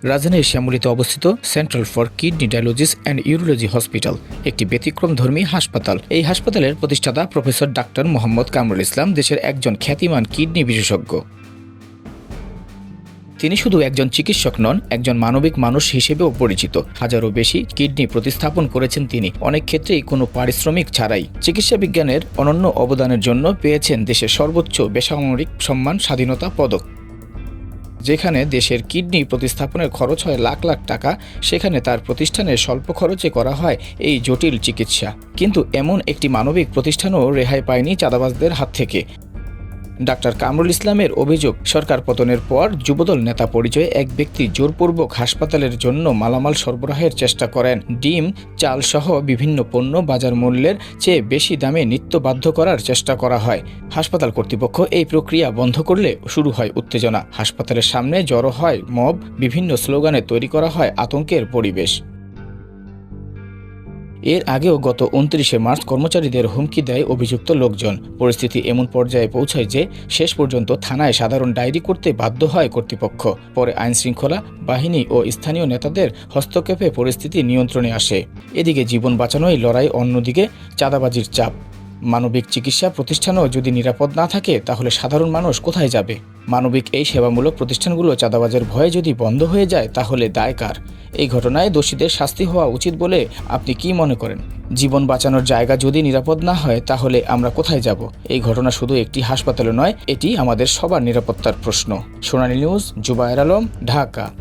রাজধানীর শ্যামলীতে অবস্থিত central for kidney dialysis and urology hospital একটি ব্যতিক্রমধর্মী হাসপাতাল। এই হাসপাতালের প্রতিষ্ঠাতা প্রফেসর ডাক্তার মোহাম্মদ কামরুল ইসলাম দেশের একজন খ্যাতিমান কিডনি বিশেষজ্ঞ। তিনি শুধু একজন চিকিৎসক নন, একজন মানবিক মানুষ হিসেবেও পরিচিত। হাজারও বেশি কিডনি প্রতিস্থাপন করেছেন তিনি, অনেক ক্ষেত্রেই কোনো পারিশ্রমিক ছাড়াই। চিকিৎসা বিজ্ঞানের অনন্য অবদানের জন্য পেয়েছেন দেশের সর্বোচ্চ বেসামরিক সম্মান স্বাধীনতা পদক। যেখানে দেশের কিডনি প্রতিস্থাপনের খরচ হয় লাখ লাখ টাকা, সেখানে তার প্রতিষ্ঠানে স্বল্প খরচে করা হয় এই জটিল চিকিৎসা। কিন্তু এমন একটি মানবিক প্রতিষ্ঠানও রেহাই পায়নি চাঁদাবাজদের হাত থেকে। ডাক্তার কামরুল ইসলামের অভিযোগ, সরকার পতনের পর যুবদল নেতা পরিচয়ে এক ব্যক্তি জোরপূর্বক হাসপাতালের জন্য মালামাল সরবরাহের চেষ্টা করেন। ডিম, চাল সহ বিভিন্ন পণ্য বাজার মূল্যের চেয়ে বেশি দামে নিত্য বাধ্য করার চেষ্টা করা হয়। হাসপাতাল কর্তৃপক্ষ এই প্রক্রিয়া বন্ধ করলে শুরু হয় উত্তেজনা। হাসপাতালের সামনে জড়ো হয় মব, বিভিন্ন স্লোগানে তৈরি করা হয় আতঙ্কের পরিবেশ। এর আগেও গত 29শে মার্চ কর্মচারীদের হুমকি দেয় অভিযুক্ত লোকজন। পরিস্থিতি এমন পর্যায়ে পৌঁছায় যে শেষ পর্যন্ত থানায় সাধারণ ডায়েরি করতে বাধ্য হয় কর্তৃপক্ষ। পরে আইনশৃঙ্খলা বাহিনী ও স্থানীয় নেতাদের হস্তক্ষেপে পরিস্থিতি নিয়ন্ত্রণে আসে। এদিকে জীবন বাঁচানোই লড়াই, অন্যদিকে চাঁদাবাজির চাপ। মানবিক চিকিৎসা প্রতিষ্ঠানও যদি নিরাপদ না থাকে, তাহলে সাধারণ মানুষ কোথায় যাবে? মানবিক এই সেবামূলক প্রতিষ্ঠানগুলো চাঁদাবাজের ভয়ে যদি বন্ধ হয়ে যায়, তাহলে দায় কার? এই ঘটনায় দোষীদের শাস্তি হওয়া উচিত বলে আপনি কি মনে করেন? জীবন বাঁচানোর জায়গা যদি নিরাপদ না হয়, তাহলে আমরা কোথায় যাব? এই ঘটনা শুধু একটি হাসপাতালে নয়, এটি আমাদের সবার নিরাপত্তার প্রশ্ন। সোনালী নিউজ, জুবায়ের আলম, ঢাকা।